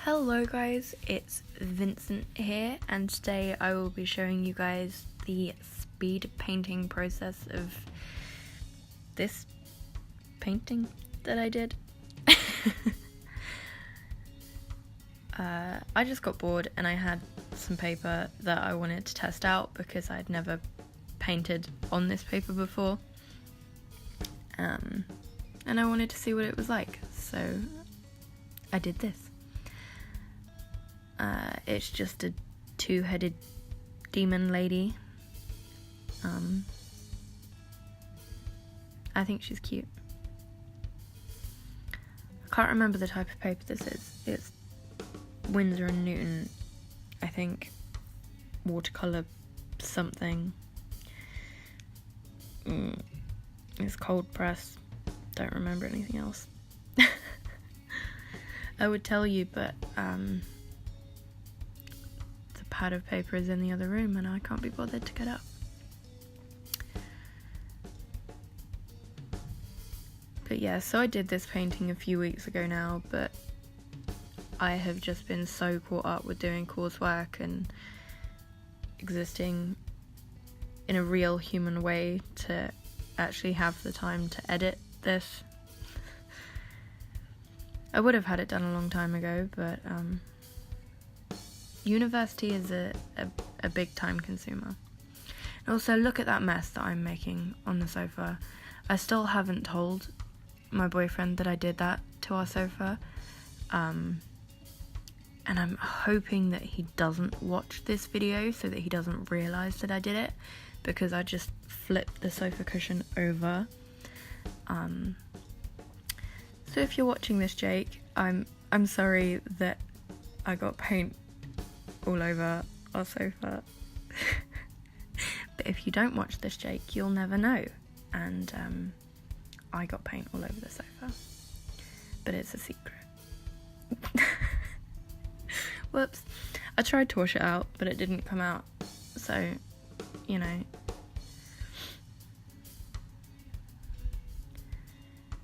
Hello guys, it's Vincent here, and today I will be showing you guys the speed painting process of this painting that I did. I just got bored and I had some paper that I wanted to test out because I'd never painted on this paper before, and I wanted to see what it was like, so I did this. It's just a two-headed demon lady. I think she's cute. I can't remember the type of paper this is. It's Winsor & Newton, I think, watercolour something. It's cold press. Don't remember anything else. I would tell you, but the pad of paper is in the other room and I can't be bothered to get up. But yeah, so I did this painting a few weeks ago now, but I have just been so caught up with doing coursework and existing in a real human way to actually have the time to edit this. I would have had it done a long time ago, but university is a big time consumer. And also, look at that mess that I'm making on the sofa. I still haven't told my boyfriend that I did that to our sofa, and I'm hoping that he doesn't watch this video so that he doesn't realise that I did it, because I just flipped the sofa cushion over. So if you're watching this, Jake, I'm sorry that I got paint all over our sofa. But if you don't watch this, Jake, you'll never know. And I got paint all over the sofa. But it's a secret. Whoops. I tried to wash it out, but it didn't come out. So, you know.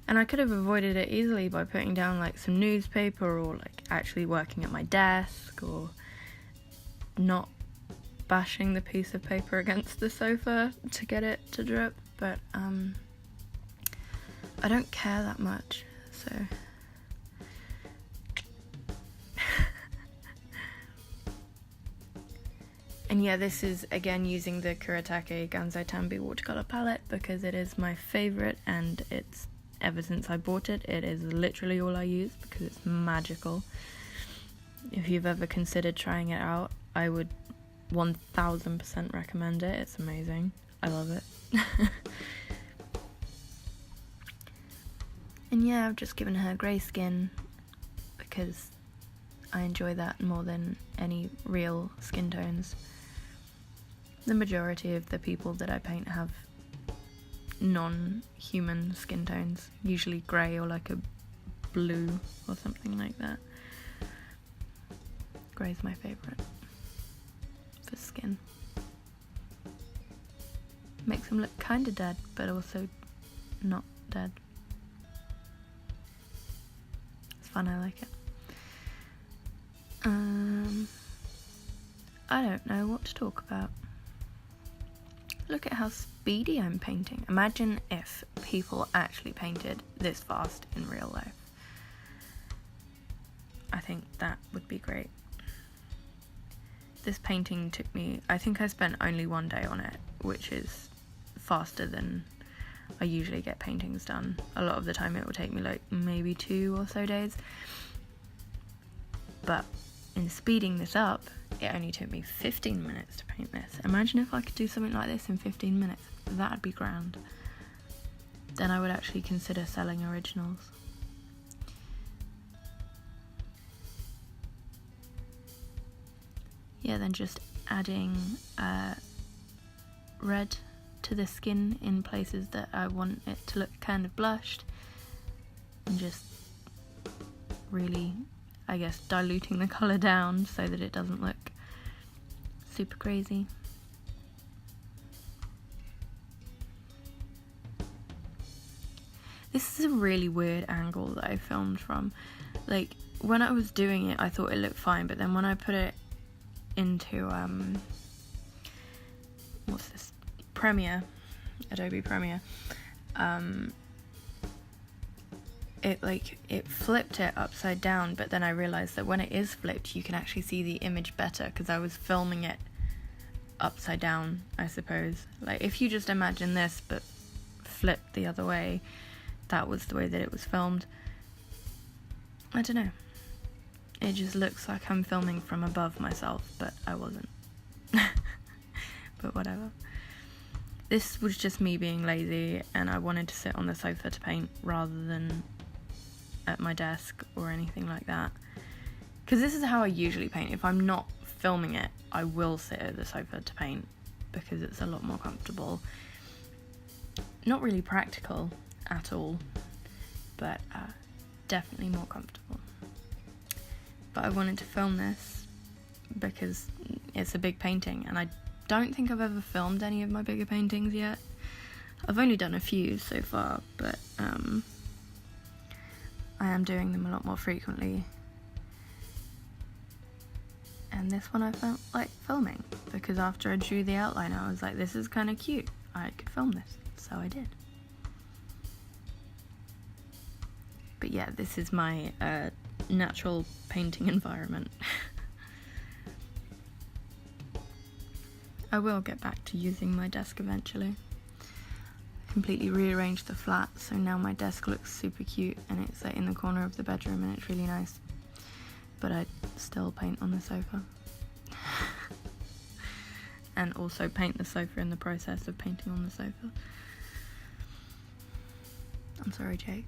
And I could have avoided it easily by putting down like some newspaper, or like actually working at my desk, or not bashing the piece of paper against the sofa to get it to drip, but I don't care that much, so and yeah, this is again using the Kuretake Gansai Tambi watercolor palette because it is my favorite, and it's ever since I bought it, it is literally all I use because it's magical. If you've ever considered trying it out, I would 1000% recommend it. It's amazing. I love it. And yeah, I've just given her grey skin because I enjoy that more than any real skin tones. The majority of the people that I paint have non-human skin tones, usually grey or like a blue or something like that. Grey's my favourite for skin. Makes them look kinda dead, but also not dead. It's fun, I like it. I don't know what to talk about. Look at how speedy I'm painting. Imagine if people actually painted this fast in real life. I think that would be great. This painting took me, I think I spent only one day on it, which is faster than I usually get paintings done. A lot of the time it will take me like maybe 2 or so days. But in speeding this up, it only took me 15 minutes to paint this. Imagine if I could do something like this in 15 minutes. That'd be grand. Then I would actually consider selling originals. Yeah, then just adding red to the skin in places that I want it to look kind of blushed. And just really, I guess, diluting the colour down so that it doesn't look super crazy. This is a really weird angle that I filmed from. Like, when I was doing it, I thought it looked fine, but then when I put it into what's this, Adobe Premiere, it flipped it upside down, but then I realized that when it is flipped, you can actually see the image better, because I was filming it upside down, I suppose. Like, if you just imagine this but flipped the other way, that was the way that it was filmed. I don't know. It just looks like I'm filming from above myself, but I wasn't. But whatever. This was just me being lazy, and I wanted to sit on the sofa to paint rather than at my desk or anything like that. Because this is how I usually paint. If I'm not filming it, I will sit at the sofa to paint, because it's a lot more comfortable. Not really practical at all, but definitely more comfortable. But I wanted to film this because it's a big painting, and I don't think I've ever filmed any of my bigger paintings yet. I've only done a few so far, but I am doing them a lot more frequently. And this one I felt like filming, because after I drew the outline I was like, this is kind of cute, I could film this, so I did. But yeah, this is my natural painting environment. I will get back to using my desk eventually. Completely rearranged the flat, so now my desk looks super cute, and it's like in the corner of the bedroom, and it's really nice. But I still paint on the sofa. And also paint the sofa in the process of painting on the sofa. I'm sorry, Jake.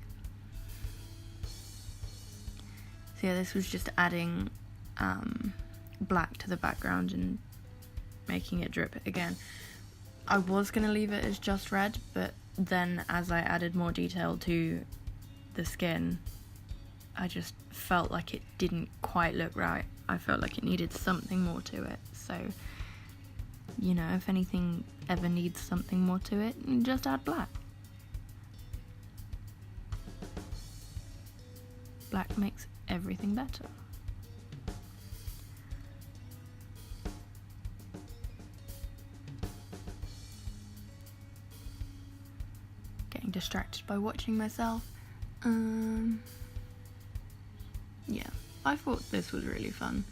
So yeah, this was just adding black to the background and making it drip again. I was going to leave it as just red, but then as I added more detail to the skin, I just felt like it didn't quite look right. I felt like it needed something more to it. So, you know, if anything ever needs something more to it, just add black. Black makes everything better. Getting distracted by watching myself. Yeah, I thought this was really fun,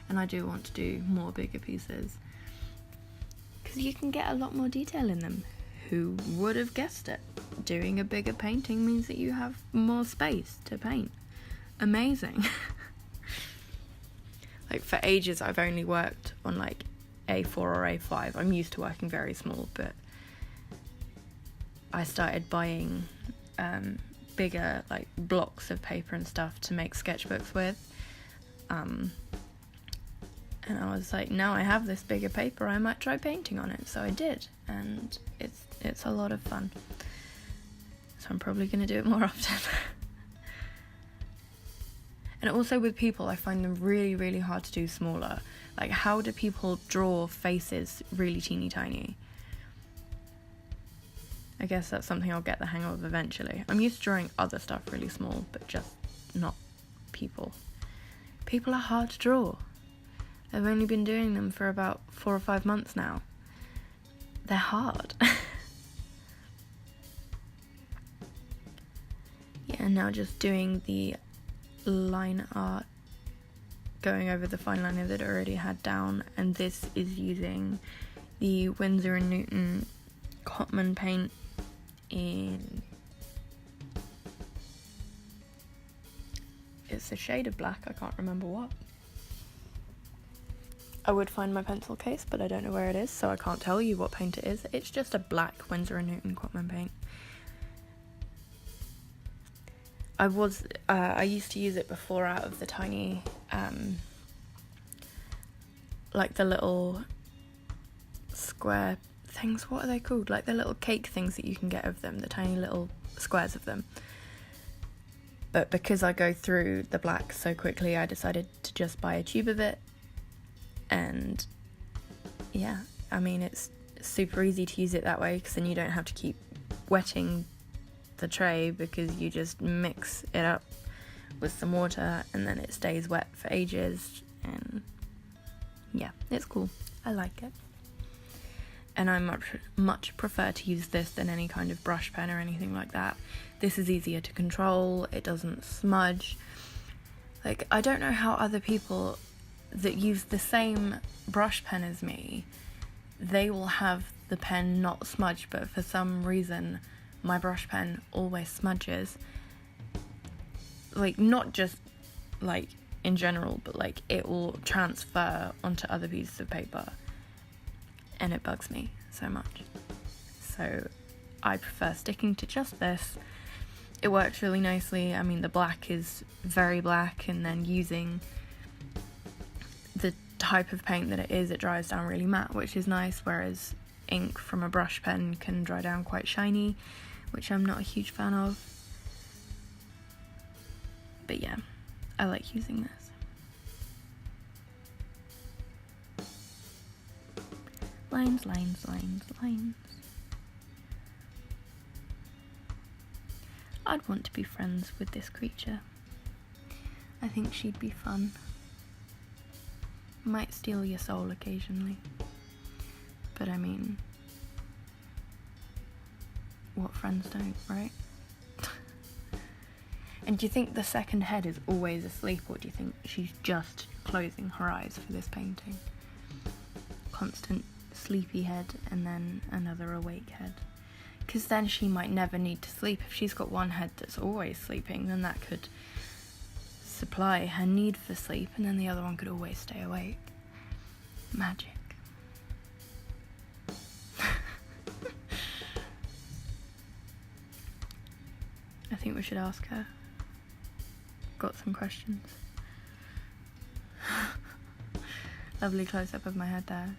and I do want to do more bigger pieces, because you can get a lot more detail in them. Who would have guessed it? Doing a bigger painting means that you have more space to paint. Amazing. Like, for ages I've only worked on like A4 or A5. I'm used to working very small, but I started buying bigger like blocks of paper and stuff to make sketchbooks with, and I was like, now I have this bigger paper, I might try painting on it. So I did, and it's a lot of fun, so I'm probably going to do it more often. And also with people, I find them really, really hard to do smaller. Like, how do people draw faces really teeny tiny? I guess that's something I'll get the hang of eventually. I'm used to drawing other stuff really small, but just not people. People are hard to draw. I've only been doing them for about 4 or 5 months now. They're hard. Yeah, now just doing the line art, going over the fine liner that I already had down, and this is using the Winsor & Newton Cotman paint in, it's a shade of black, I can't remember what. I would find my pencil case, but I don't know where it is, so I can't tell you what paint it is. It's just a black Winsor & Newton Cotman paint. I used to use it before out of the tiny, like the little square things, what are they called? Like the little cake things that you can get of them, the tiny little squares of them. But because I go through the black so quickly, I decided to just buy a tube of it. And yeah, I mean, it's super easy to use it that way, because then you don't have to keep wetting the tray, because you just mix it up with some water, and then it stays wet for ages, and yeah, it's cool. I like it. And I much prefer to use this than any kind of brush pen or anything like that. This is easier to control, it doesn't smudge. Like, I don't know how other people that use the same brush pen as me, they will have the pen not smudge, but for some reason my brush pen always smudges. Like, not just like in general, but like it will transfer onto other pieces of paper, and it bugs me so much. So I prefer sticking to just this. It works really nicely. I mean, the black is very black, and then using the type of paint that it is, it dries down really matte, which is nice, whereas ink from a brush pen can dry down quite shiny, which I'm not a huge fan of. But yeah, I like using this. Lines, lines, lines, lines. I'd want to be friends with this creature. I think she'd be fun. Might steal your soul occasionally. But I mean, what friends don't, right? And do you think the second head is always asleep, or do you think she's just closing her eyes for this painting? Constant sleepy head and then another awake head. Because then she might never need to sleep. If she's got one head that's always sleeping, then that could supply her need for sleep, and then the other one could always stay awake. Magic. I think we should ask her. Got some questions. Lovely close-up of my head there,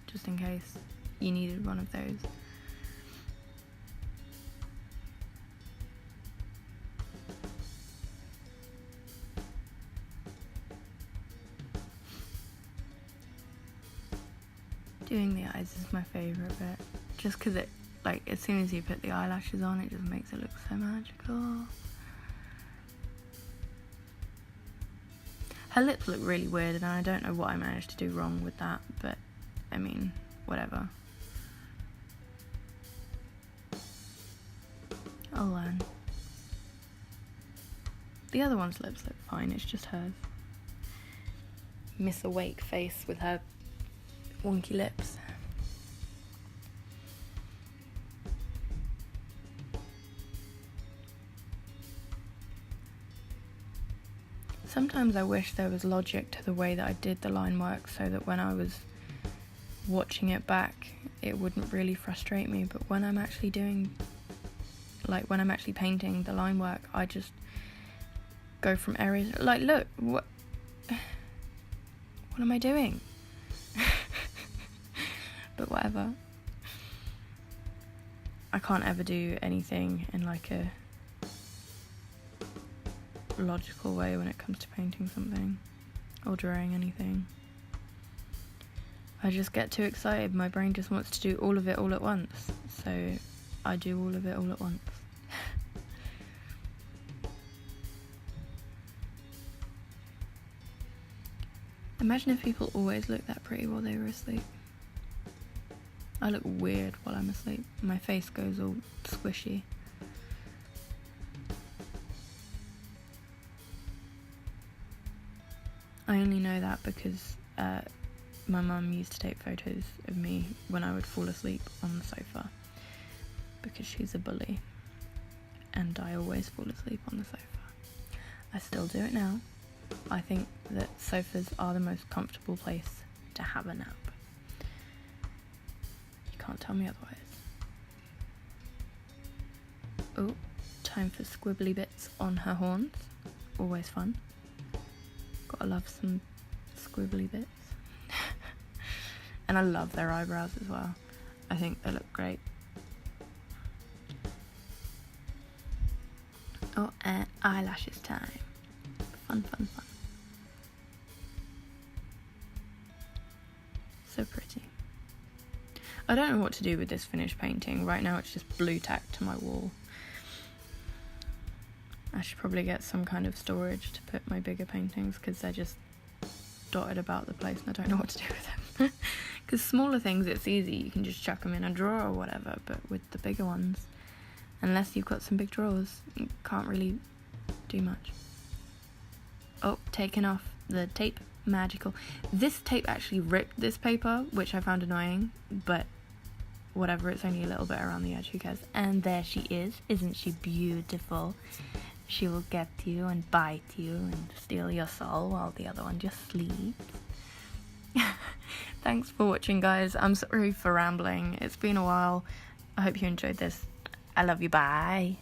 just in case you needed one of those. Doing the eyes is my favourite bit, just because it, like, as soon as you put the eyelashes on, it just makes it look so magical. Her lips look really weird, and I don't know what I managed to do wrong with that, but, I mean, whatever. I'll learn. The other one's lips look fine, it's just hers. Miss Awake face with her wonky lips. Sometimes I wish there was logic to the way that I did the line work, so that when I was watching it back it wouldn't really frustrate me, but when I'm actually when I'm actually painting the line work, I just go from areas like, look, what am I doing? But whatever. I can't ever do anything in like a logical way when it comes to painting something or drawing anything. I just get too excited. My brain just wants to do all of it all at once, so I do all of it all at once. Imagine if people always looked that pretty while they were asleep. I look weird while I'm asleep. My face goes all squishy. I only know that because my mum used to take photos of me when I would fall asleep on the sofa, because she's a bully and I always fall asleep on the sofa. I still do it now. I think that sofas are the most comfortable place to have a nap. You can't tell me otherwise. Oh, time for squibbly bits on her horns. Always fun. Gotta love some squibbly bits. And I love their eyebrows as well. I think they look great. Oh, and eyelashes time. Fun, fun, fun. So pretty. I don't know what to do with this finished painting. Right now it's just blue tack to my wall. I should probably get some kind of storage to put my bigger paintings, because they're just dotted about the place and I don't know what to do with them. Because smaller things, it's easy, you can just chuck them in a drawer or whatever, but with the bigger ones, unless you've got some big drawers, you can't really do much. Oh, taking off the tape. Magical. This tape actually ripped this paper, which I found annoying, but whatever, it's only a little bit around the edge, who cares? And there she is. Isn't she beautiful? She will get you and bite you and steal your soul while the other one just sleeps. Thanks for watching, guys. I'm sorry for rambling. It's been a while. I hope you enjoyed this. I love you. Bye.